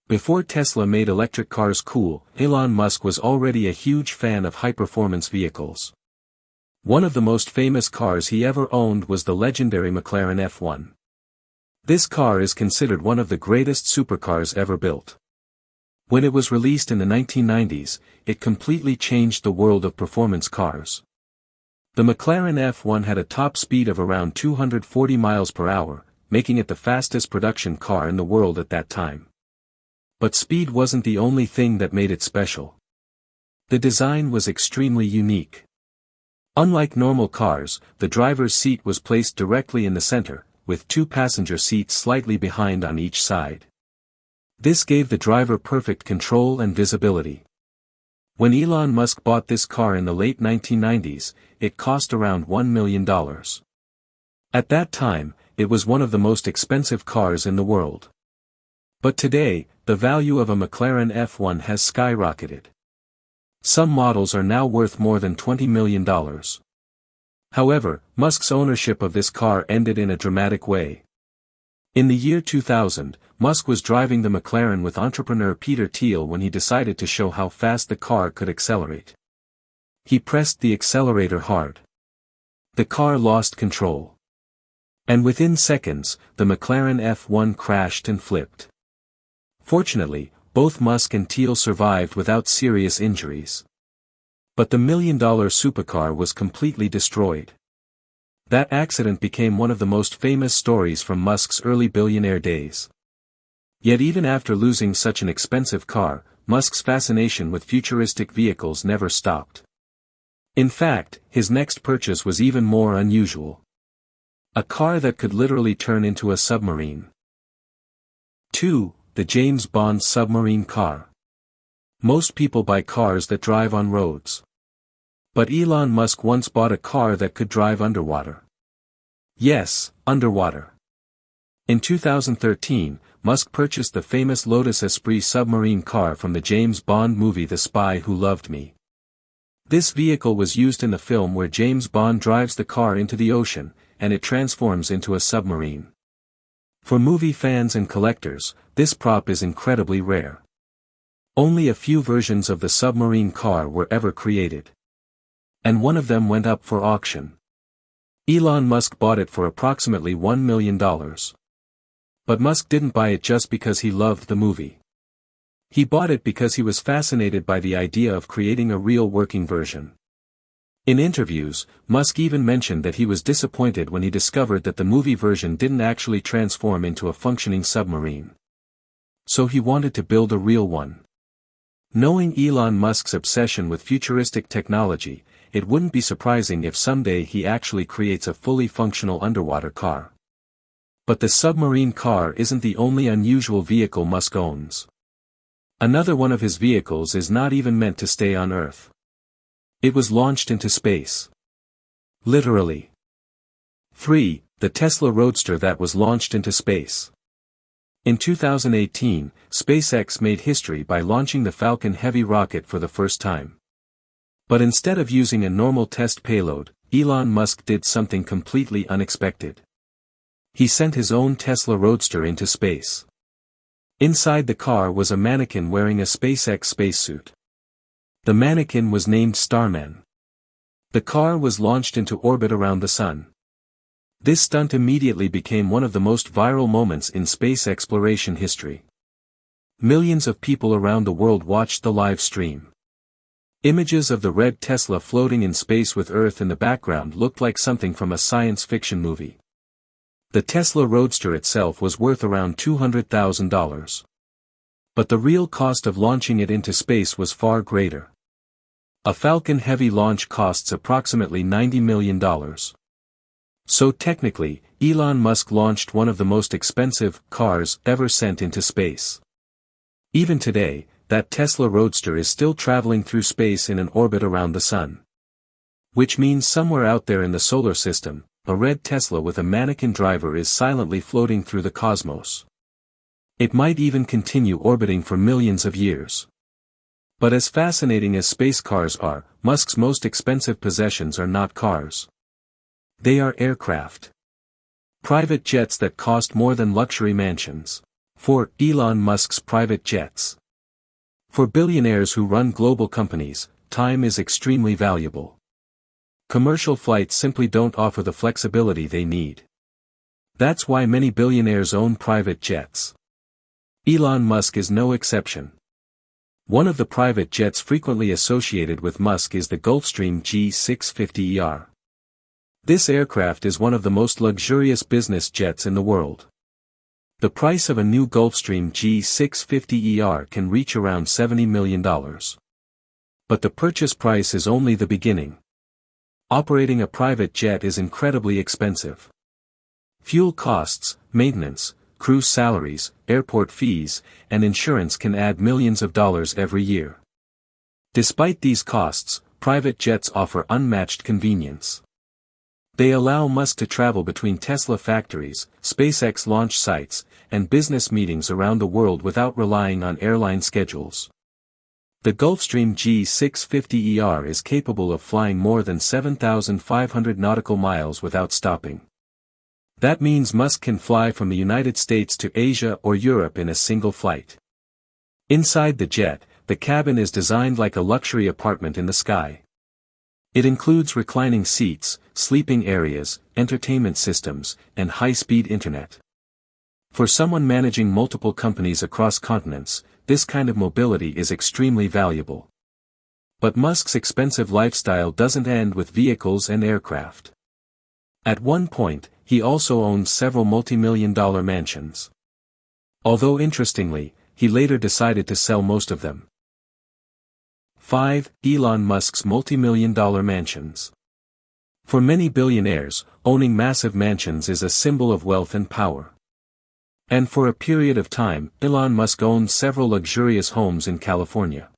Before Tesla made electric cars cool, Elon Musk was already a huge fan of high-performance vehicles. One of the most famous cars he ever owned was the legendary McLaren F1. This car is considered one of the greatest supercars ever built. When it was released in the 1990s, it completely changed the world of performance cars. The McLaren F1 had a top speed of around 240 miles per hour, making it the fastest production car in the world at that time. But speed wasn't the only thing that made it special. The design was extremely unique. Unlike normal cars, the driver's seat was placed directly in the center, with two passenger seats slightly behind on each side. This gave the driver perfect control and visibility. When Elon Musk bought this car in the late 1990s, it cost around $1 million. At that time, it was one of the most expensive cars in the world. But today, the value of a McLaren F1 has skyrocketed. Some models are now worth more than $20 million. However, Musk's ownership of this car ended in a dramatic way. In the year 2000, Musk was driving the McLaren with entrepreneur Peter Thiel when he decided to show how fast the car could accelerate. He pressed the accelerator hard. The car lost control. And within seconds, the McLaren F1 crashed and flipped. Fortunately, both Musk and Thiel survived without serious injuries. But the million-dollar supercar was completely destroyed. That accident became one of the most famous stories from Musk's early billionaire days. Yet even after losing such an expensive car, Musk's fascination with futuristic vehicles never stopped. In fact, his next purchase was even more unusual. A car that could literally turn into a submarine. 2. The James Bond submarine car. Most people buy cars that drive on roads. But Elon Musk once bought a car that could drive underwater. Yes, underwater. In 2013, Musk purchased the famous Lotus Esprit submarine car from the James Bond movie The Spy Who Loved Me. This vehicle was used in the film where James Bond drives the car into the ocean, and it transforms into a submarine. For movie fans and collectors, this prop is incredibly rare. Only a few versions of the submarine car were ever created. And one of them went up for auction. Elon Musk bought it for approximately $1 million. But Musk didn't buy it just because he loved the movie. He bought it because he was fascinated by the idea of creating a real working version. In interviews, Musk even mentioned that he was disappointed when he discovered that the movie version didn't actually transform into a functioning submarine. So he wanted to build a real one. Knowing Elon Musk's obsession with futuristic technology, it wouldn't be surprising if someday he actually creates a fully functional underwater car. But the submarine car isn't the only unusual vehicle Musk owns. Another one of his vehicles is not even meant to stay on Earth. It was launched into space. Literally. 3. The Tesla Roadster that was launched into space. In 2018, SpaceX made history by launching the Falcon Heavy rocket for the first time. But instead of using a normal test payload, Elon Musk did something completely unexpected. He sent his own Tesla Roadster into space. Inside the car was a mannequin wearing a SpaceX spacesuit. The mannequin was named Starman. The car was launched into orbit around the sun. This stunt immediately became one of the most viral moments in space exploration history. Millions of people around the world watched the live stream. Images of the red Tesla floating in space with Earth in the background looked like something from a science fiction movie. The Tesla Roadster itself was worth around $200,000. But the real cost of launching it into space was far greater. A Falcon Heavy launch costs approximately $90 million. So technically, Elon Musk launched one of the most expensive cars ever sent into space. Even today, that Tesla Roadster is still traveling through space in an orbit around the sun. Which means somewhere out there in the solar system, a red Tesla with a mannequin driver is silently floating through the cosmos. It might even continue orbiting for millions of years. But as fascinating as space cars are, Musk's most expensive possessions are not cars. They are aircraft. Private jets that cost more than luxury mansions. 4. Elon Musk's private jets. For billionaires who run global companies, time is extremely valuable. Commercial flights simply don't offer the flexibility they need. That's why many billionaires own private jets. Elon Musk is no exception. One of the private jets frequently associated with Musk is the Gulfstream G650ER. This aircraft is one of the most luxurious business jets in the world. The price of a new Gulfstream G650ER can reach around $70 million. But the purchase price is only the beginning. Operating a private jet is incredibly expensive. Fuel costs, maintenance, crew salaries, airport fees, and insurance can add millions of dollars every year. Despite these costs, private jets offer unmatched convenience. They allow Musk to travel between Tesla factories, SpaceX launch sites, and business meetings around the world without relying on airline schedules. The Gulfstream G650ER is capable of flying more than 7,500 nautical miles without stopping. That means Musk can fly from the United States to Asia or Europe in a single flight. Inside the jet, the cabin is designed like a luxury apartment in the sky. It includes reclining seats, sleeping areas, entertainment systems, and high-speed internet. For someone managing multiple companies across continents, this kind of mobility is extremely valuable. But Musk's expensive lifestyle doesn't end with vehicles and aircraft. At one point, he also owns several multi-million-dollar mansions. Although interestingly, he later decided to sell most of them. 5. Elon Musk's multi-million-dollar mansions. For many billionaires, owning massive mansions is a symbol of wealth and power. And for a period of time, Elon Musk owned several luxurious homes in California.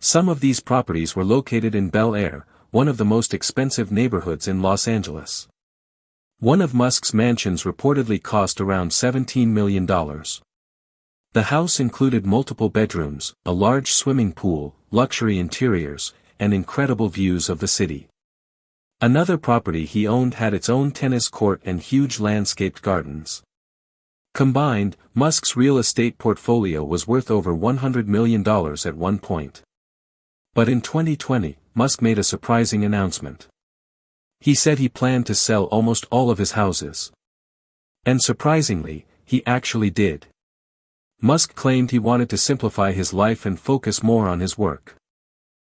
Some of these properties were located in Bel Air, one of the most expensive neighborhoods in Los Angeles. One of Musk's mansions reportedly cost around $17 million. The house included multiple bedrooms, a large swimming pool, luxury interiors, and incredible views of the city. Another property he owned had its own tennis court and huge landscaped gardens. Combined, Musk's real estate portfolio was worth over $100 million at one point. But in 2020, Musk made a surprising announcement. He said he planned to sell almost all of his houses. And surprisingly, he actually did. Musk claimed he wanted to simplify his life and focus more on his work.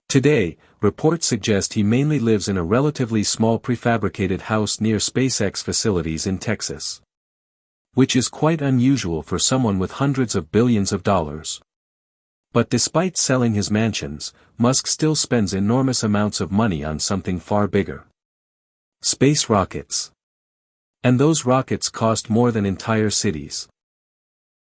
Today, reports suggest he mainly lives in a relatively small prefabricated house near SpaceX facilities in Texas. Which is quite unusual for someone with hundreds of billions of dollars. But despite selling his mansions, Musk still spends enormous amounts of money on something far bigger. Space rockets. And those rockets cost more than entire cities.